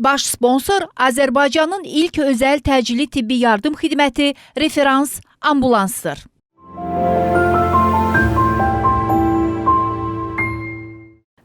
Baş sponsor Azərbaycanın ilk özəl təcili tibbi yardım xidməti Referans ambulansdır.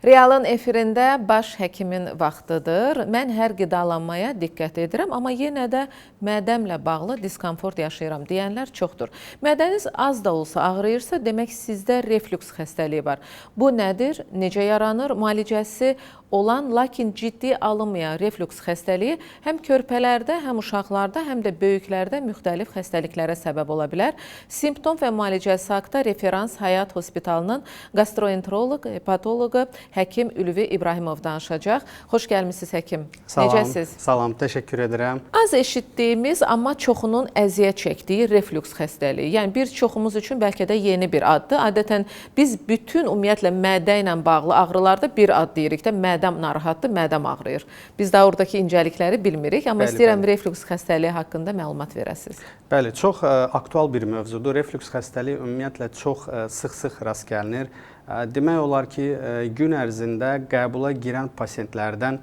Realın efirində baş həkimin vaxtıdır. Mən hər qidalanmaya diqqət edirəm, amma yenə də mədəmlə bağlı diskomfort yaşayıram deyənlər çoxdur. Mədəniz az da olsa ağrıyırsa, demək sizdə reflüks xəstəliyi var. Bu nədir? Necə yaranır? Müalicəsi olan, lakin ciddi alınmayan reflüks xəstəliyi həm körpələrdə, həm uşaqlarda, həm də böyüklərdə müxtəlif xəstəliklərə səbəb ola bilər. Simptom və müalicəsi haqda Referans Həyat Hospitalının gastroenteroloq, hepatoloqu həkim Ülvi İbrahimov danışacaq. Xoş gəlmisiniz həkim. Salam, necəsiz? Salam, təşəkkür edirəm. Az eşitdiyimiz, amma çoxunun əziyyət çəkdiyi reflüks xəstəliyi. Yəni bir çoxumuz üçün bəlkə də yeni bir addır. Adətən biz bütün ümumiyyətlə mədə ilə bağlı ağrılarda bir ad deyirik də, mədəm narahatdır, mədəm ağrıyır. Biz də oradakı incəlikləri bilmirik, amma istəyirəm reflüks xəstəliyi haqqında məlumat verəsiniz. Bəli, çox aktual bir mövzudur. Reflüks xəstəliyi ümumiyyətlə çox sıx-sıx rast gəlinir. Demək olar ki, gün ərzində qəbula girən pasientlərdən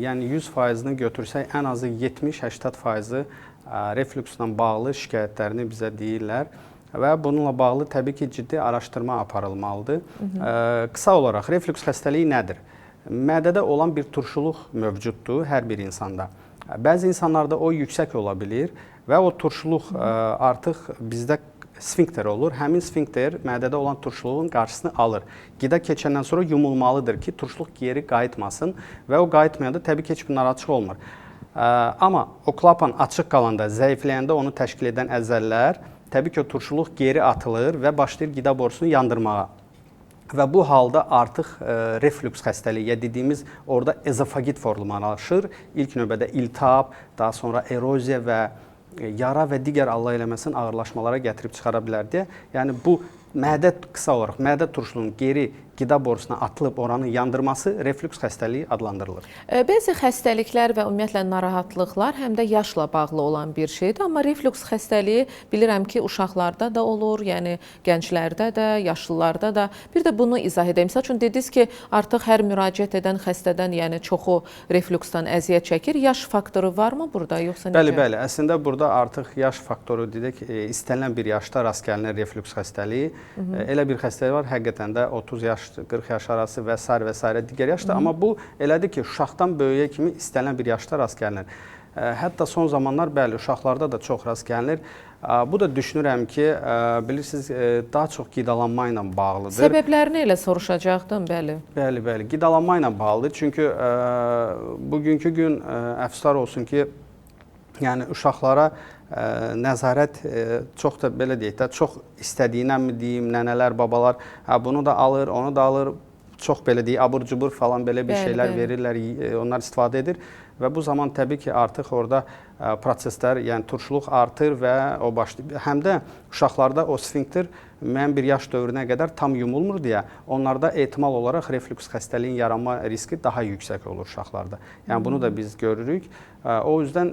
yəni 100%-ni götürsək, ən azı 70-80%-i reflükslə bağlı şikayətlərini bizə deyirlər və bununla bağlı təbii ki, ciddi araşdırma aparılmalıdır. Qısa olaraq, reflüks xəstəliyi nədir? Mədədə olan bir turşuluq mövcuddur hər bir insanda. Bəzi insanlarda o yüksək ola bilir və o turşuluq artıq bizdə sfinkter olur. Həmin sfinkter mədədə olan turşuluğun qarşısını alır. Qida keçəndən sonra yumulmalıdır ki, turşuluq geri qayıtmasın və o qayıtmayanda təbii ki, heç bir narahatçılıq olmur. Amma o klapan açıq qalanda, zəifləyəndə onu təşkil edən əzəllər, təbii ki, o turşuluq geri atılır və başlayır qida borusunu yandırmağa. Və bu halda artıq reflüks xəstəliyi, dediyimiz orada ezofagit formalaşır. İlk növbədə iltihab, daha sonra eroziya və yara və digər Allah eləməsin ağırlaşmalara gətirib çıxara bilər deyə. Yəni bu mədə qısa olaraq, mədə turşuluğunun geri qida borusuna atılıb oranı yandırması reflüks xəstəliyi adlandırılır. Bəzi xəstəliklər və ümumiyyətlə narahatlıqlar həm də yaşla bağlı olan bir şeydir. Amma reflüks xəstəliyi bilirəm ki, uşaqlarda da olur, yəni gənclərdə də, yaşlılarda da. Bir də bunu izah edeyim. Məsəl üçün dediniz ki, artıq hər müraciət edən xəstədən, yəni çoxu reflüksdən əziyyət çəkir. Yaş faktoru varmı burada, yoxsa necə? Bəli. Əslində burada artıq yaş faktoru dedik, istənilən bir yaşda rast gəlinir reflüks xəstəliyi. Elə bir xəstəlik var, həqiqətən də 30 yaş, 40 yaş arası və s. digər yaşda. Amma bu elədir ki, uşaqdan böyüyə kimi istənilən bir yaşda rast gəlinir. Hətta son zamanlar bəli, uşaqlarda da çox rast gəlinir. Bu da düşünürəm ki, bilirsiniz, daha çox qidalanma ilə bağlıdır. Səbəblərini elə soruşacaqdım, bəli. Bəli, qidalanma ilə bağlıdır. Çünki bugünkü gün əfsuslar olsun ki, yəni uşaqlara nəzarət çox da belə deyək də, çox istədiyinə mi deyim, nənələr, babalar bunu da alır, onu da alır, çox belə deyək, abur-cubur falan belə bir şeylər verirlər, onlar istifadə edir və bu zaman təbii ki, artıq orada proseslər, yəni turşuluq artır və o başlayır. Həm də uşaqlarda o sfinkter müəyyən bir yaş dövrünə qədər tam yumulmur deyə, onlarda ehtimal olaraq reflüks xəstəliyin yaranma riski daha yüksək olur uşaqlarda. Yəni bunu da biz görürük. O yüzdən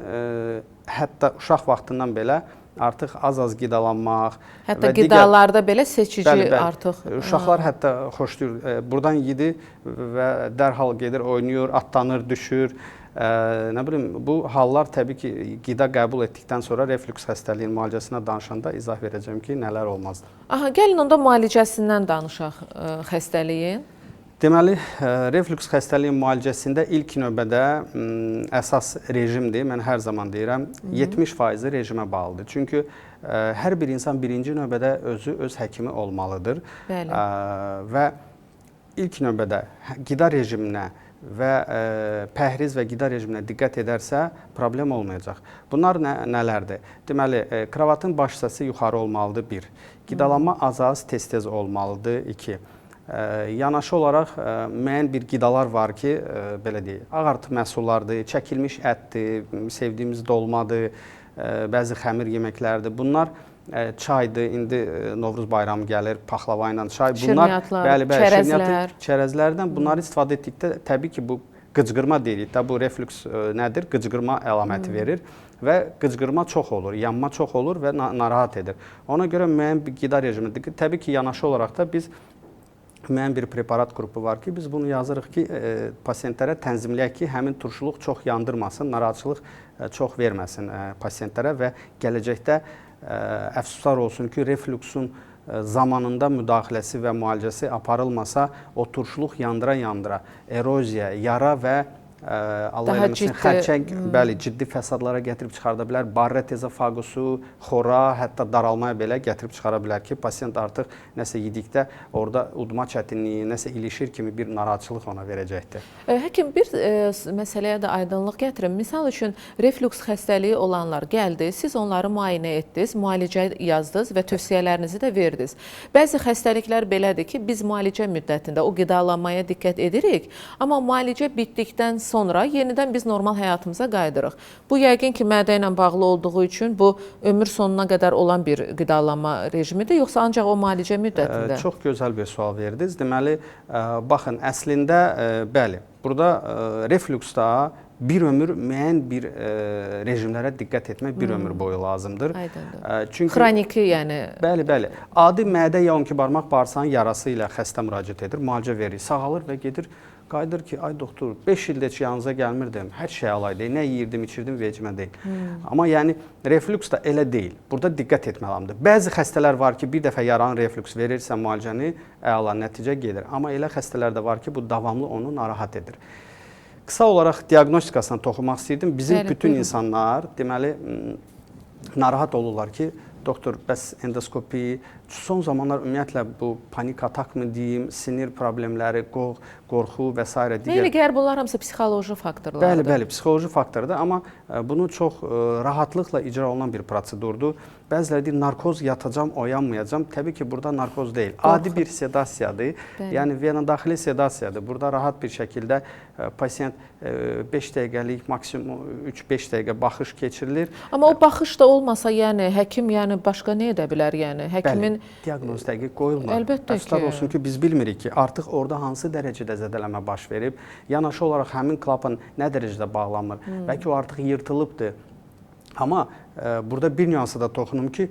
hətta uşaq vaxtından belə artıq az-az qidalanmaq. Hətta qidalarda belə seçici artıq. Uşaqlar hətta xoşlayır. Buradan yedi və dərhal gedir, oynayır, atlanır, düşür. Nə bilim, bu hallar təbii ki, qida qəbul etdikdən sonra reflüks xəstəliyin müalicəsinə danışanda izah verəcəm ki, nələr olmazdır. Gəlin onda müalicəsindən danışaq xəstəliyin. Deməli, reflüks xəstəliyin müalicəsində ilk növbədə əsas rejimdir. Mən hər zaman deyirəm, 70% rejimə bağlıdır. Çünki hər bir insan birinci növbədə öz həkimi olmalıdır. Və ilk növbədə qida rejiminə və pəhriz və qida rejiminə diqqət edərsə, problem olmayacaq. Bunlar nələrdir? Deməli, kravatın baş hissəsi yuxarı olmalıdır, 1. Qidalanma az-az, tez-tez olmalıdır, 2. Yanaşı olaraq müəyyən bir qidalar var ki, belə deyək, ağartı məhsullardır, çəkilmiş ətdir, sevdiyimiz dolmadır, bəzi xəmir yeməklərdir. Bunlar çaydır, indi Novruz bayramı gəlir, paxlava ilə çay. Şirniyyatlar, çərəzlər. Çərəzlərdən bunları istifadə etdikdə təbii ki, bu qıcqırma deyirik də, bu reflüks nədir? Qıcqırma əlaməti verir və qıcqırma çox olur, yanma çox olur və narahat edir. Ona görə müəyyən bir qida rejimi, təbii ki, yanaşı olaraq da biz müəyyən bir preparat qrupu var ki, biz bunu yazırıq ki, pasientlərə tənzimləyək ki, həmin turşuluq çox yandırmasın, narahatçılıq çox verməsin pasientlərə və gələcəkdə əfsuslar olsun ki, refluksun zamanında müdaxiləsi və müalicəsi aparılmasa, o turşuluq yandıra-yandıra eroziya, yara və Allah eləməsin, xərçəng, bəli, ciddi fəsadlara gətirib çıxarda bilər. Barret ezofagusu, xora, hətta daralmaya belə gətirib çıxara bilər ki, pasient artıq nəsə yedikdə orada udma çətinliyi, nəsə ilişir kimi bir narahatçılıq ona verəcəkdir. Həkim, bir məsələyə də aydınlıq gətirin. Misal üçün, reflüks xəstəliyi olanlar gəldi, siz onları müayinə etdiniz, müalicə yazdınız və tövsiyələrinizi də verdiniz. Bəzi xəstəliklər belədir ki, biz müalicə müddətində o qidalanmaya diqqət edirik, amma müalicə bitdikdən sonra yenidən biz normal həyatımıza qayıdırıq. Bu yəqin ki, mədə ilə bağlı olduğu üçün bu ömür sonuna qədər olan bir qidalanma rejimidir, yoxsa ancaq o müalicə müddətində? Çox gözəl bir sual verdiniz. Deməli, baxın, əslində, bəli, burada reflüksdə bir ömür müəyyən bir rejimlərə diqqət etmək bir ömür boyu lazımdır. Aydındır. Çünki xroniki, yəni. Bəli, bəli. Adi mədə ya onki barmaq bağırsağın yarası ilə xəstə müraciət edir, müalicə verir, sağalır və gedir. Qayıdır ki, ay doktor, 5 ildə heç yanınıza gəlmirdim, hər şey alaydı, nə yeyirdim, içirdim, vecimə deyil. Amma yəni reflüks da elə deyil. Burada diqqət etmək lazımdır. Bəzi xəstələr var ki, bir dəfə yaranın reflüks verirsə müalicəni, əla nəticə gedir. Amma elə xəstələr də var ki, bu davamlı onu narahat edir. Qısa olaraq diaqnostikasına toxunmaq istəyirdim. Bizim bütün insanlar, deməli, narahat olurlar ki, doktor, bəs endoskopi, son zamanlar ümumiyyətlə bu panik atakmı deyim, sinir problemləri, qorxu və s. digər. Elə gəlir, bunlar hamısı psixoloji faktorlardır. Bəli, bəli, psixoloji faktordur, amma bunu çox rahatlıqla icra olunan bir prosedurdur. Bəziləri deyir, narkoz yatacam, oyanmayacam. Təbii ki, burada narkoz deyil. Adi bir sedasiyadır. Yəni, vena-daxili sedasiyadır. Burada rahat bir şəkildə pasient 5 dəqiqəlik, maksimum 3-5 dəqiqə baxış keçirilir. Amma o baxış da olmasa, yəni həkim başqa nə edə bilər? Yəni həkimin diaqnoz dəqiq qoyulmur. Əlbəttə ki. Əfsuslar olsun ki, biz bilmirik ki, artıq orada hansı dərəcədə zədələnmə baş verib, yanaşı olaraq həmin klapan nə dərəcədə bağlanmır. Bəlkə o artıq yırtılıbdır. Amma burada bir nüansa da toxunum ki,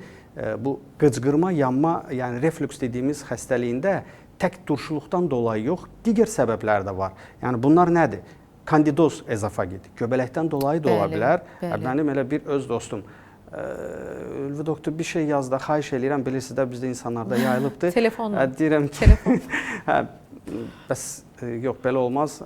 bu qıcqırma, yanma, yəni reflüks dediyimiz xəstəliyində tək turşuluqdan dolayı yox, digər səbəblər də var. Yəni bunlar nədir? Kandidoz ezofagit, göbələkdən dolayı da ola bilər. Mənim elə bir öz dostum, Ülvi doktor, bir şey yazda, xahiş eləyirəm, bilirsiniz də bizdə insanlarda yayılıbdır. Telefonla. Deyirəm ki, bəs yox, belə olmaz.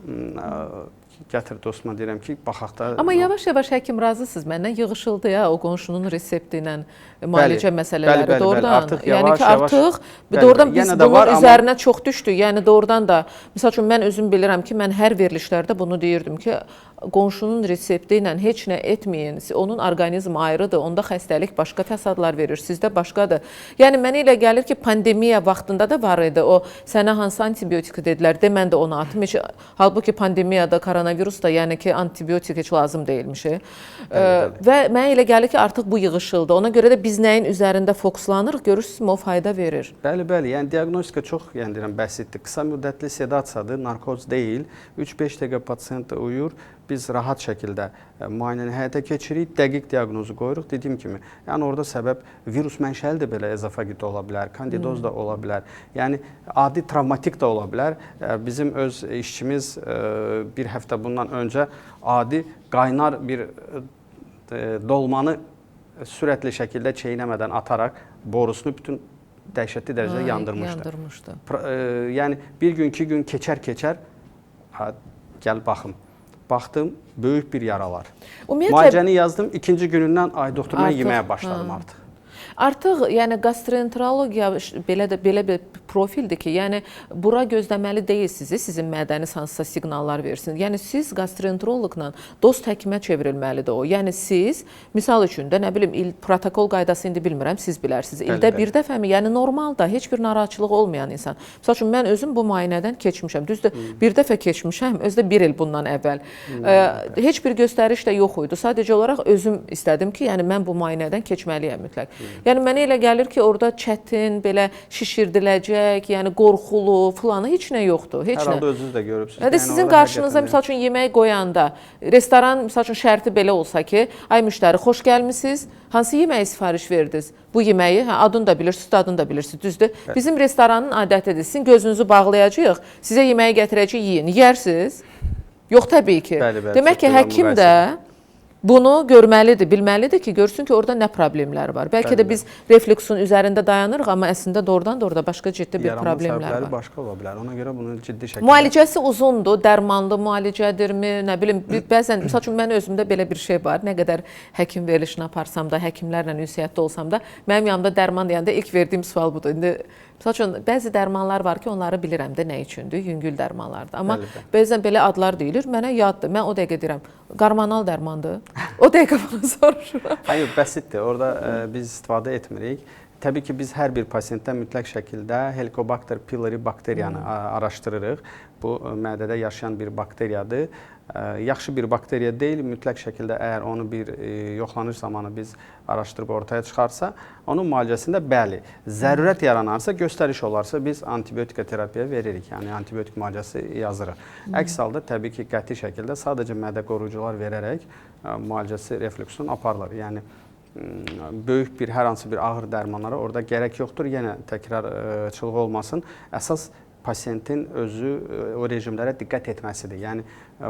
Gətir dostuma, deyirəm ki, baxaq da. Amma yavaş-yavaş həkim razısınız məndən, yığışıldı ya o qonşunun resepti ilə müalicə məsələləri doğrudan. Yəni ki, artıq doğrudan biz bunun üzərinə çox düşdük. Yəni doğrudan da, misal üçün mən özüm bilirəm ki, mən hər verilişlərdə bunu deyirdim ki, qonşunun resepti ilə heç nə etməyin. Onun orqanizmi ayrıdır, onda xəstəlik başqa fəsadlar verir, sizdə başqadır. Yəni mənə elə gəlir ki, pandemiya vaxtında da var idi. O sənə hansı antibiotik dedilər, de mən də onu atım. Halbuki pandemiyada koronavirus da, yəni ki, antibiotik heç lazım deyilmiş. Və mənə elə gəlir ki, artıq bu yığışıldı. Ona görə də biz nəyin üzərində fokuslanırıq, görürsünüzmü, o fayda verir. Bəli, bəli. Yəni diaqnostika çox, yəni deyirəm, bəsitdir. Qısa müddətli sedasiyadır, narkoz deyil. 3-5 dəqiqə pasient uyur. Biz rahat şəkildə müayinəni həyata keçiririk, dəqiq diaqnozu qoyuruq. Dediyim kimi, yəni orada səbəb virus mənşəli də belə ezofagit ola bilər, kandidoz da ola bilər. Yəni adi travmatik də ola bilər. Bizim öz işçimiz bir həftə bundan öncə adi qaynar bir dolmanı sürətli şəkildə çeynəmədən ataraq borusunu bütün dəhşətli dərəcədə yandırmışdı. Yəni bir gün, 2 gün keçər, gəl baxım. Baxdım, böyük bir yaralar. Müalicəni yazdım, 2-ci günündən ay doktor, mən yeməyə başladım artıq. Artıq yəni gastroenterologiya belə bir profildir ki, yəni bura gözləməli deyilsiniz, sizin mədəniz hansısa siqnallar versin. Yəni siz gastroenteroloqla dost həkimə çevrilməlidir o. Yəni siz, misal üçün də nə bilim, protokol qaydası indi bilmirəm, siz bilərsiniz. İldə bir dəfəmi, yəni normalda heç bir narahatçılıq olmayan insan. Misal üçün mən özüm bu müayinədən keçmişəm. Düzdür, bir dəfə keçmişəm, özdə 1 il bundan əvvəl. Heç bir göstəriş də yox idi. Sadəcə olaraq özüm istədim ki, yəni mən bu müayinədən keçməliyəm mütləq. Yəni mənə elə gəlir ki, orada çətin, belə şişirdiləcək, titrəyək, yəni qorxulu, filanı heç nə yoxdur, heç nə. Hər halda özünüz də görübsünüz. Hətta sizin qarşınıza misal üçün yemək qoyanda, restoran misal üçün şərti belə olsa ki, ay müştəri xoş gəlmisiniz, hansı yeməyi sifariş verdiniz? Bu yeməyi, adını da bilirsiniz, dadını da bilirsiniz, düzdür? Bizim restoranın adətidir. Sizin gözünüzü bağlayacağıq, sizə yeməyi gətirəcək, yeyin. Yeyərsiniz? Yox, təbii ki. Demək ki, həkim də bunu görməlidir, bilməlidir ki, görsün ki, orada nə problemlər var. Bəlkə də biz refluksun üzərində dayanırıq, amma əslində doğrudan-doğruda başqa ciddi bir problemlər var. Başqa ola bilər. Ona görə bunu ciddi şəkildə... Müalicəsi uzundur, dərmanlı müalicədirmi, nə bilim, bəzən, misal üçün, mən özümdə belə bir şey var. Nə qədər həkim verilişini aparsam da, həkimlərlə ünsiyyətdə olsam da, mənim yanımda dərman deyəndə ilk verdiyim sual budur. İndi, misal üçün, bəzi dərmanlar var ki, onları bilirəm də nə üçündür, yüngül dərmanlardır. Amma bəzən belə adlar deyilir, mənə yaddır. Mən o dəqiqə deyirəm, qarmanal dərmandır. O dəqiqə bana soruşuram. Hayır, bəsitdir. Orada biz istifadə etmirik. Təbii ki, biz hər bir pasientdə mütləq şəkildə Helicobacter pylori bakteriyanı araşdırırıq. Bu, mədədə yaşayan bir bakteriyadır. Yaxşı bir bakteriya deyil, mütləq şəkildə əgər onu bir yoxlanış zamanı biz araşdırıb ortaya çıxarsa, onun müalicəsində bəli, zərurət yaranarsa, göstəriş olarsa biz antibiotika terapiya veririk, yəni antibiotik müalicəsi yazırıq. Əks halda təbii ki, qəti şəkildə sadəcə mədə qoruyucular verərək müalicəsi refluksun aparılır. Yəni böyük bir, hər hansı bir ağır dərmanlara orada gərək yoxdur, yenə təkrarçılıq olmasın. Əsas pasientin özü o rejimlərə diqqət etməsidir. Yəni,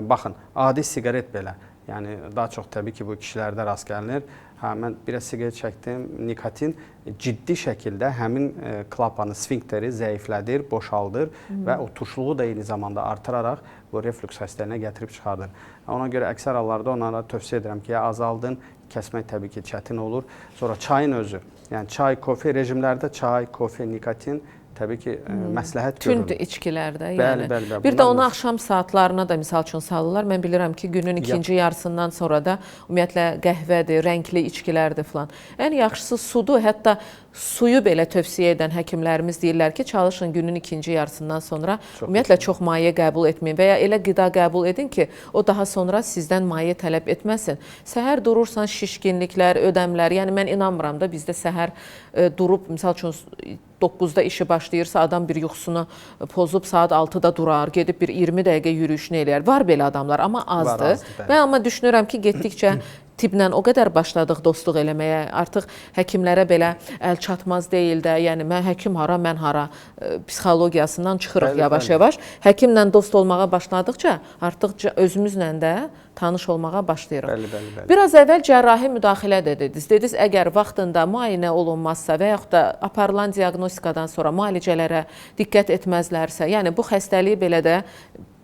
baxın, adi siqaret belə, yəni daha çox təbii ki, bu kişilərdə rast gəlinir. Mən biraz siqaret çəkdim, nikotin ciddi şəkildə həmin klapanı, sfinkteri zəiflədir, boşaldır və o tuşluğu da eyni zamanda artıraraq bu refluks xəstəliyinə gətirib çıxardır. Ona görə əksər hallarda onlara tövsiyə edirəm ki, azaldın, kəsmək təbii ki, çətin olur. Sonra çayın özü, yəni çay, kofe rejimlərdə çay, kofe, nikotin təbii ki, məsləhət görülür. Tünd içkilərdə, yəni. Bəli. Bir də onu axşam saatlarına da misal üçün salırlar. Mən bilirəm ki, günün ikinci yarısından sonra da ümumiyyətlə qəhvədir, rəngli içkilərdir filan. Ən yaxşısı sudur. Hətta suyu belə tövsiyə edən həkimlərimiz deyirlər ki, çalışın günün ikinci yarısından sonra ümumiyyətlə çox maye qəbul etməyin və ya elə qida qəbul edin ki, o daha sonra sizdən maye tələb etməsin. Səhər durursan şişkinliklər, ödəmlər, yəni mən inanmıram da bizdə səhər durub, misal üçün 9-da işi başlayırsa adam bir yuxusunu pozub saat 6-da durar, gedib bir 20 dəqiqə yürüyüşünü eləyər. Var belə adamlar, amma azdır. Mən amma düşünürəm ki, getdikcə tibblə o qədər başladıq dostluq eləməyə, artıq həkimlərə belə əl çatmaz deyil də, yəni mən həkim hara, mən hara psixologiyasından çıxırıq yavaş-yavaş. Həkimlə dost olmağa başladıqca artıq özümüzlə də tanış olmağa başlayırıq. Biraz əvvəl cərrahi müdaxilə də dediniz. Dediniz, əgər vaxtında müayinə olunmazsa və yaxud da aparılan diaqnostikadan sonra müalicələrə diqqət etməzlərsə, yəni bu xəstəliyi belə də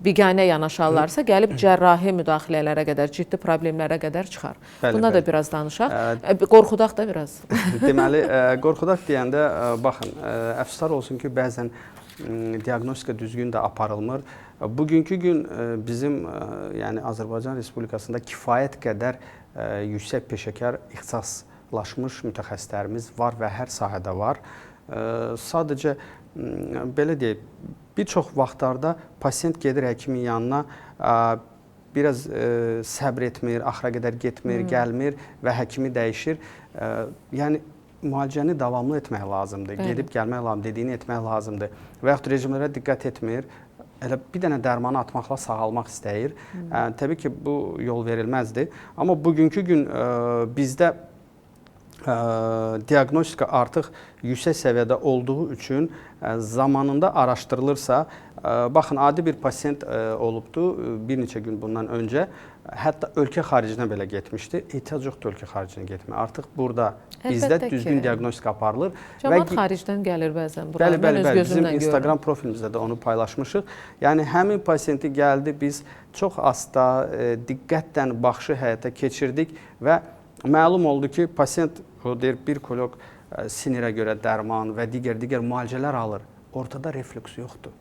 biganə yanaşarlarsa, gəlib cərrahi müdaxilələrə qədər, ciddi problemlərə qədər çıxar. Buna da biraz danışaq. Qorxudaq da biraz. Deməli, qorxudaq deyəndə, baxın, əfsuslar olsun ki, bəzən diaqnostika düzgün də aparılmır. Bugünkü gün bizim, yəni Azərbaycan Respublikasında kifayət qədər yüksək peşəkar ixtisaslaşmış mütəxəssislərimiz var və hər sahədə var. Sadəcə, belə deyək, bir çox vaxtlarda pasient gedir həkimin yanına, biraz səbr etmir, axıra qədər getmir, gəlmir və həkimi dəyişir. Yəni, müalicəni davamlı etmək lazımdır, gedib gəlmək lazımdır, dediyini etmək lazımdır və yaxud rejimlərə diqqət etmir, elə bir dənə dərmanı atmaqla sağalmaq istəyir. Təbii ki, bu yol verilməzdir. Amma bugünkü gün bizdə diaqnostika artıq yüksək səviyyədə olduğu üçün zamanında araşdırılırsa, baxın, adi bir pasient olubdu bir neçə gün bundan öncə, hətta ölkə xaricinə belə getmişdi, ehtiyac yoxdur ölkə xaricinə getməyə. Artıq burada bizdə düzgün diaqnostika aparılır. Cəmaət xaricdən gəlir bəzən bura. Bəli, bizim Instagram profilimizdə də onu paylaşmışıq. Yəni, həmin pasienti gəldi, biz çox asta, diqqətlə baxışı həyata keçirdik və məlum oldu ki, pasient bir kolog sinirə görə dərman və digər müalicələr alır. Ortada refluks yoxdur.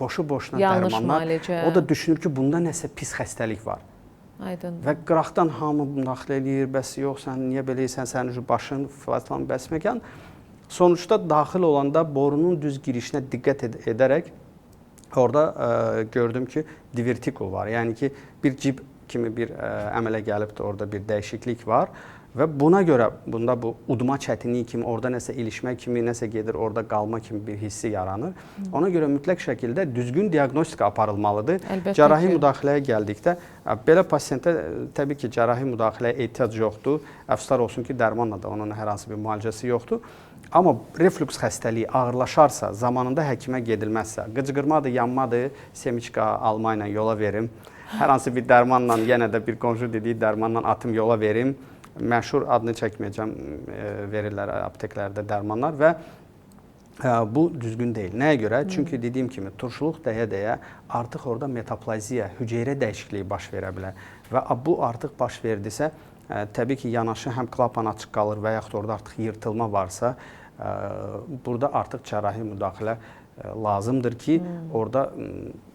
Boşu-boşuna dərmanlar. O da düşünür ki, bunda nəsə pis xəstəlik var. Və qıraqdan hamı müdaxilə eləyir, bəs yox, sən niyə beləysən, sənin başın falan bəsməkən. Sonuçda daxil olanda borunun düz girişinə diqqət edərək orada gördüm ki, divertikul var. Yəni ki, bir cib kimi bir əmələ gəlibdir, orada bir dəyişiklik var Və buna görə bunda bu udma çətinliyi kimi, orada nəsə ilişmə kimi, nəsə gedir, orada qalma kimi bir hissi yaranır. Ona görə mütləq şəkildə düzgün diaqnostika aparılmalıdır. Əlbəttə Cərrahi ki. müdaxiləyə gəldikdə, belə pasiyentə təbii ki, cərrahi müdaxiləyə ehtiyac yoxdur. Əfsuslar olsun ki, dərmanla da onun hər hansı bir müalicəsi yoxdur. Amma reflüks xəstəliyi ağırlaşarsa, zamanında həkimə gedilməzsə, qıcqırmadır, yanmadır, semiçka alma ilə yola verim. Hər hansı bir dərmanla, yenə də bir qonşu dediyi dərmanla atım yola verim. Məşhur adını çəkməyəcəm, verirlər apteklərdə dərmanlar və bu düzgün deyil. Nəyə görə? Çünki dediyim kimi turşuluq dəyə-dəyə artıq orada metaplaziya, hüceyrə dəyişikliyi baş verə bilər. Və bu artıq baş verdisə, təbii ki, yanaşı həm klapan açıq qalır və yaxud orada artıq yırtılma varsa, burada artıq cərrahi müdaxilə lazımdır ki, orada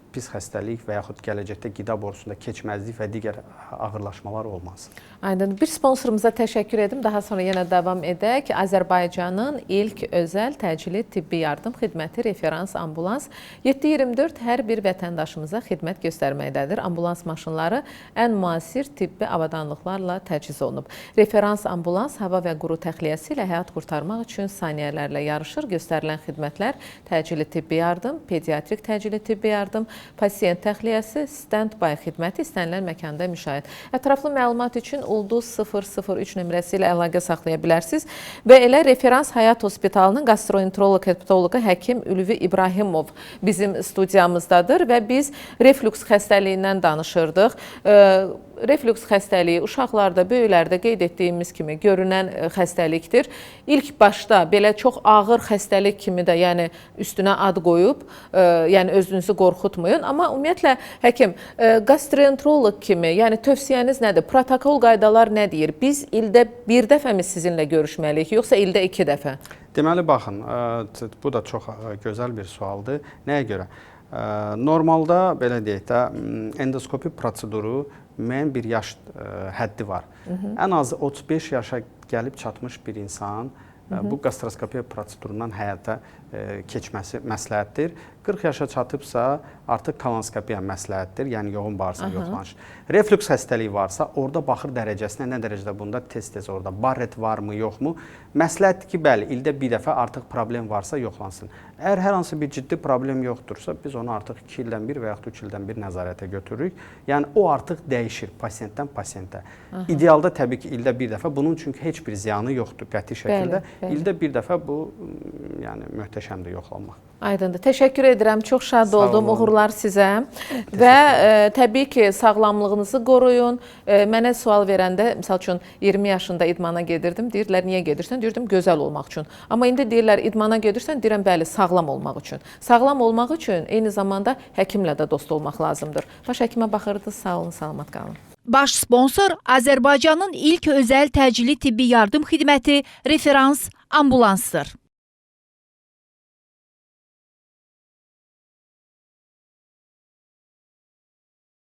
pis xəstəlik və yaxud gələcəkdə qida borusunda keçməzlik və digər ağırlaşmalar olmaz. Aydın. Bir sponsorumuza təşəkkür edim. Daha sonra yenə davam edək. Azərbaycanın ilk özəl təcili tibbi yardım xidməti referans ambulans 7/24 hər bir vətəndaşımıza xidmət göstərməkdədir. Ambulans maşınları ən müasir tibbi avadanlıqlarla təchiz olunub. Referans ambulans hava və quru təxliyəsi ilə həyat qurtarmaq üçün saniyələrlə yarışır. Göstərilən xidmətlər təcili tibbi yardım, pediatrik təcili tibbi yardım, pasiyent təxliyəsi, stand-by xidməti istənilən məkanda müşahidə. Ətraflı məlumat üçün Ulduz 003 nömrəsi ilə əlaqə saxlaya bilərsiniz. Və elə Referans Həyat Hospitalının gastroenteroloq hepatoloqu həkim Ülvi İbrahimov bizim studiyamızdadır və biz reflüks xəstəliyindən danışırdıq. Reflüks xəstəliyi uşaqlarda, böyüklərdə qeyd etdiyimiz kimi görünən xəstəlikdir. İlk başda belə çox ağır xəstəlik kimi də, yəni üstünə ad qoyub, yəni özünüzü qorxutmayın. Amma ümumiyyətlə həkim, gastroenteroloq kimi, yəni tövsiyəniz nədir? Protokol qaydalar nə deyir? Biz ildə bir dəfəmi sizinlə görüşməliyik, yoxsa ildə 2 dəfə? Deməli, baxın, bu da çox gözəl bir sualdır. Nəyə görə? Normalda, belə deyək də, endoskopi proseduru müəyyən bir yaş həddi var. Ən azı 35 yaşa gəlib çatmış bir insan bu gastroskopiya prosedurundan həyata keçməsi məsləhətdir. 40 yaşa çatıbsa artıq kolonoskopiya məsləhətdir, yəni yoğun bağırsaq yoxlanışı. Reflüks xəstəliyi varsa, orada baxır dərəcəsinə, nə dərəcədə bunda tez-tez orada Barret varmı, yoxmu? Məsləhətdir ki, bəli, ildə bir dəfə artıq problem varsa yoxlansın. Əgər hər hansı bir ciddi problem yoxdursa, biz onu artıq 2 ildən bir və yaxud 3 ildən bir nəzarətə götürürük. Yəni, o artıq dəyişir pasiyentdən pasiyentə. İdealda təbii ki, ildə bir dəfə, bunun çünki heç bir ziyanı yoxdur qəti şəkildə. İldə bir dəfə bu, yəni möhtəşəmdir yoxlanmaq. Aydındır. Təşəkkür edirəm. Çox şad oldum. Uğurlar sizə. Və təbii ki, sağlamlığınızı qoruyun. Mənə sual verəndə, misal üçün 20 yaşında idmana gedirdim. Deyirlər, niyə gedirsən? Deyirdim, gözəl olmaq üçün. Amma indi deyirlər, idmana gedirsən, deyirəm, bəli, sağlam olmaq üçün. Sağlam olmaq üçün eyni zamanda həkimlə də dost olmaq lazımdır. Baş həkimə baxırdınız. Sağ olun, salamat qalın. Baş sponsor Azərbaycanın ilk özəl təcili tibbi yardım xidməti Referans ambulansdır.